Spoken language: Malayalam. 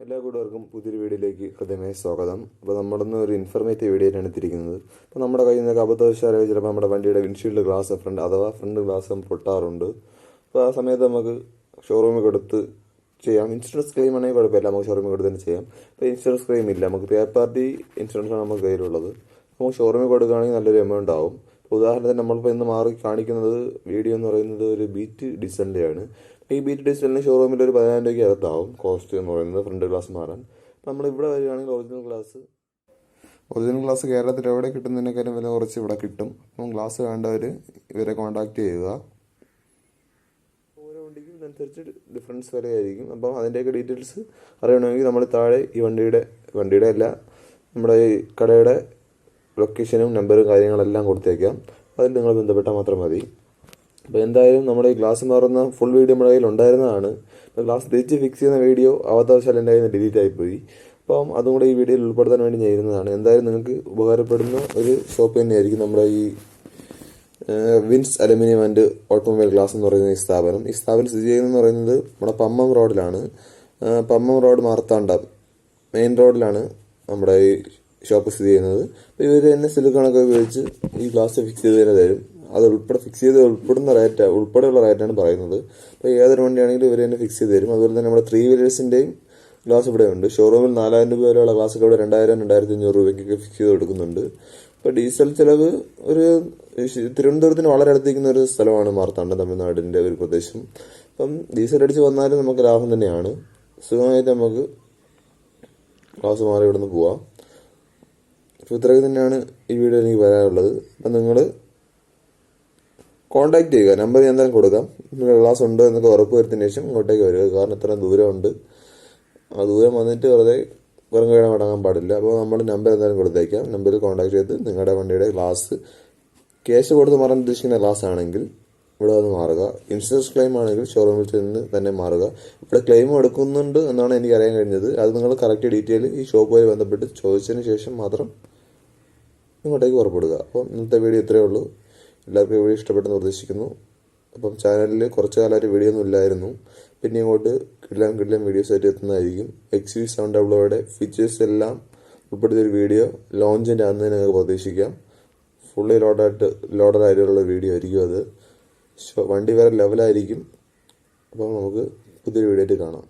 എല്ലാ കൂട്ടുകാർക്കും പുതിയൊരു വീഡിയോയിലേക്ക് ഹൃദയമായ സ്വാഗതം. അപ്പോൾ നമ്മളിന്ന് ഒരു ഇൻഫർമേറ്റീവ് വീഡിയോ ആയിട്ടാണ് എത്തിയിരിക്കുന്നത്. അപ്പോൾ നമ്മുടെ കയ്യിൽ നിന്നൊക്കെ അബദ്ധവശാലായി ചിലപ്പോൾ നമ്മുടെ വണ്ടിയുടെ വിൻഷീൽഡ് ഗ്ലാസ് ഫ്രണ്ട് ഗ്ലാസ് പൊട്ടാറുണ്ട്. അപ്പോൾ ആ സമയത്ത് നമുക്ക് ഷോറൂമിൽ കൊടുത്ത് ചെയ്യാം. ഇൻഷുറൻസ് ക്ലെയിം ആണെങ്കിൽ കുഴപ്പമില്ല, നമുക്ക് ഷോറൂമിൽ കൊടുത്ത് തന്നെ ചെയ്യാം. ഇപ്പോൾ ഇൻഷുറൻസ് ക്ലെയിം ഇല്ല, നമുക്ക് തേർഡ് പാർട്ടി ഇൻഷുറൻസ് ആണ് നമുക്ക് കയ്യിലുള്ളത്. നമുക്ക് ഷോറൂമിൽ കൊടുക്കുകയാണെങ്കിൽ നല്ലൊരു എമൗണ്ട് ആവും. ഉദാഹരണത്തിന് നമ്മളിപ്പോൾ ഇന്ന് മാറി കാണിക്കുന്നത് വീഡിയോ എന്ന് പറയുന്നത് ഒരു ബീറ്റ് ഡീസലിൻ്റെ ആണ്. ഈ ബീറ്റ് ഡീസലിന് ഷോറൂമിൽ ഒരു 10,000 രൂപയ്ക്ക് അകത്താവും കോസ്റ്റ് എന്ന് പറയുന്നത് ഫ്രണ്ട് ഗ്ലാസ് മാറാൻ. നമ്മൾ ഇവിടെ വരികയാണെങ്കിൽ ഒറിജിനൽ ഗ്ലാസ് കേരളത്തിൽ എവിടെ കിട്ടുന്നതിനേക്കാളും വില കുറച്ച് ഇവിടെ കിട്ടും. അപ്പം ഗ്ലാസ് വേണ്ടവർ ഇവരെ കോൺടാക്ട് ചെയ്യുക. ഓരോ വണ്ടിക്കും ഇതനുസരിച്ച് ഡിഫറൻസ് വിലയായിരിക്കും. അപ്പം അതിൻ്റെയൊക്കെ ഡീറ്റെയിൽസ് അറിയണമെങ്കിൽ നമ്മൾ താഴെ ഈ വണ്ടിയുടെ അല്ല നമ്മുടെ ഈ കടയുടെ ലൊക്കേഷനും നമ്പറും കാര്യങ്ങളെല്ലാം കൊടുത്തേക്കാം. അതിൽ നിങ്ങൾ ബന്ധപ്പെട്ടാൽ മാത്രം മതി. അപ്പോൾ എന്തായാലും നമ്മുടെ ഈ ഗ്ലാസ് മാറുന്ന ഫുൾ വീഡിയോ നമ്മുടെ കയ്യിൽ ഉണ്ടായിരുന്നതാണ്. അപ്പോൾ ഗ്ലാസ് തിരിച്ച് ഫിക്സ് ചെയ്യുന്ന വീഡിയോ അവതാവശാൽ എൻ്റെ കയ്യിൽ നിന്ന് ഡിലീറ്റ് ആയിപ്പോയി. അപ്പം അതും കൂടെ ഈ വീഡിയോയിൽ ഉൾപ്പെടുത്താൻ വേണ്ടി ഞാൻ ഇരുന്നതാണ്. എന്തായാലും നിങ്ങൾക്ക് ഉപകാരപ്പെടുന്ന ഒരു ഷോപ്പ് തന്നെയായിരിക്കും നമ്മുടെ ഈ Vins aluminium and automobile glass എന്ന് പറയുന്ന ഈ സ്ഥാപനം സ്ഥിതി ചെയ്യുന്നതെന്ന് പറയുന്നത് നമ്മുടെ പമ്മം റോഡിലാണ്. പമ്മം റോഡ് മാർത്താണ്ഡ മെയിൻ റോഡിലാണ് നമ്മുടെ ഈ ഷോപ്പ് സ്ഥിതി ചെയ്യുന്നത്. അപ്പോൾ ഇവർ തന്നെ സിലിക്കണൊക്കെ ഉപയോഗിച്ച് ഈ ഗ്ലാസ് ഫിക്സ് ചെയ്ത് തന്നെ തരും. അത് ഫിക്സ് ചെയ്ത് ഉൾപ്പെടെയുള്ള റേറ്റാണ് പറയുന്നത്. അപ്പോൾ ഏതൊരു വണ്ടിയാണെങ്കിലും ഇവർ തന്നെ ഫിക്സ് ചെയ്ത് തരും. അതുപോലെ തന്നെ നമ്മുടെ 3 വീലേഴ്സിൻ്റെയും ഗ്ലാസ് ഇവിടെ ഉണ്ട്. ഷോറൂമിൽ 4,000 രൂപ വരെയുള്ള ഗ്ലാസ്സൊക്കെ ഇവിടെ 2,000-2,500 രൂപയ്ക്കൊക്കെ ഫിക്സ് ചെയ്ത് കൊടുക്കുന്നുണ്ട്. ഇപ്പോൾ ഡീസൽ ചിലവ് ഒരു തിരുവനന്തപുരത്തിന് വളരെ അടുത്തിരിക്കുന്ന ഒരു സ്ഥലമാണ് മാർത്താണ്ഡം, തമിഴ്നാടിൻ്റെ ഒരു പ്രദേശം. അപ്പം ഡീസൽ അടിച്ച് വന്നാലും നമുക്ക് ലാഭം തന്നെയാണ്. സുഖമായിട്ട് നമുക്ക് ഗ്ലാസ് മാറി ഇവിടെ നിന്ന് പോവാം. അപ്പോൾ ഇത്രയൊക്കെ തന്നെയാണ് ഈ വീഡിയോ എനിക്ക് പറയാനുള്ളത്. അപ്പം നിങ്ങൾ കോൺടാക്ട് ചെയ്യുക. നമ്പർ ഞാൻ എന്തായാലും കൊടുക്കാം. നിങ്ങൾ ഗ്ലാസ് ഉണ്ട് എന്നൊക്കെ ഉറപ്പ് വരുത്തിയതിന് ശേഷം ഇങ്ങോട്ടേക്ക് വരിക. കാരണം ഇത്രയും ദൂരമുണ്ട്. ആ ദൂരം വന്നിട്ട് വെറുതെ കയറി മടങ്ങാൻ പാടില്ല. അപ്പോൾ നമ്മൾ നമ്പർ എന്തായാലും കൊടുത്തേക്കാം. നമ്പറിൽ കോൺടാക്ട് ചെയ്ത് നിങ്ങളുടെ വണ്ടിയുടെ ഗ്ലാസ് ക്യാഷ് കൊടുത്ത് മാറാൻ ഉദ്ദേശിക്കുന്ന ഗ്ലാസ് ആണെങ്കിൽ ഇവിടെ വന്ന് മാറുക. ഇൻഷുറൻസ് ക്ലെയിം ആണെങ്കിൽ ഷോറൂമിൽ ചെന്ന് തന്നെ മാറുക. ഇവിടെ ക്ലെയിം എടുക്കുന്നുണ്ട് എന്നാണ് എനിക്ക് അറിയാൻ കഴിഞ്ഞത്. അത് നിങ്ങൾ കറക്റ്റ് ഡീറ്റെയിൽ ഈ ഷോപ്പുമായി ബന്ധപ്പെട്ട് ചോദിച്ചതിന് ശേഷം മാത്രം ഇങ്ങോട്ടേക്ക് പുറപ്പെടുക. അപ്പം ഇന്നത്തെ വീഡിയോ ഇത്രയേ ഉള്ളൂ. എല്ലാവർക്കും വീഡിയോ ഇഷ്ടപ്പെട്ടെന്ന് പ്രതീക്ഷിക്കുന്നു. അപ്പം ചാനലിൽ കുറച്ച് കാലമായിട്ട് വീഡിയോ ഒന്നും ഇല്ലായിരുന്നു. പിന്നെ ഇങ്ങോട്ട് കിടിലം വീഡിയോസ് ആയിട്ട് എത്തുന്നതായിരിക്കും. XV700 ഫീച്ചേഴ്സ് എല്ലാം ഉൾപ്പെടുത്തിയൊരു വീഡിയോ ലോഞ്ചിൻ്റെ അന്ന് തന്നെ നിങ്ങൾക്ക് പ്രതീക്ഷിക്കാം. ഫുള്ളി ലോഡായിട്ടുള്ള വീഡിയോ ആയിരിക്കും അത്. വണ്ടി വേറെ ലെവലായിരിക്കും. അപ്പം നമുക്ക് പുതിയൊരു വീഡിയോ ആയിട്ട് കാണാം.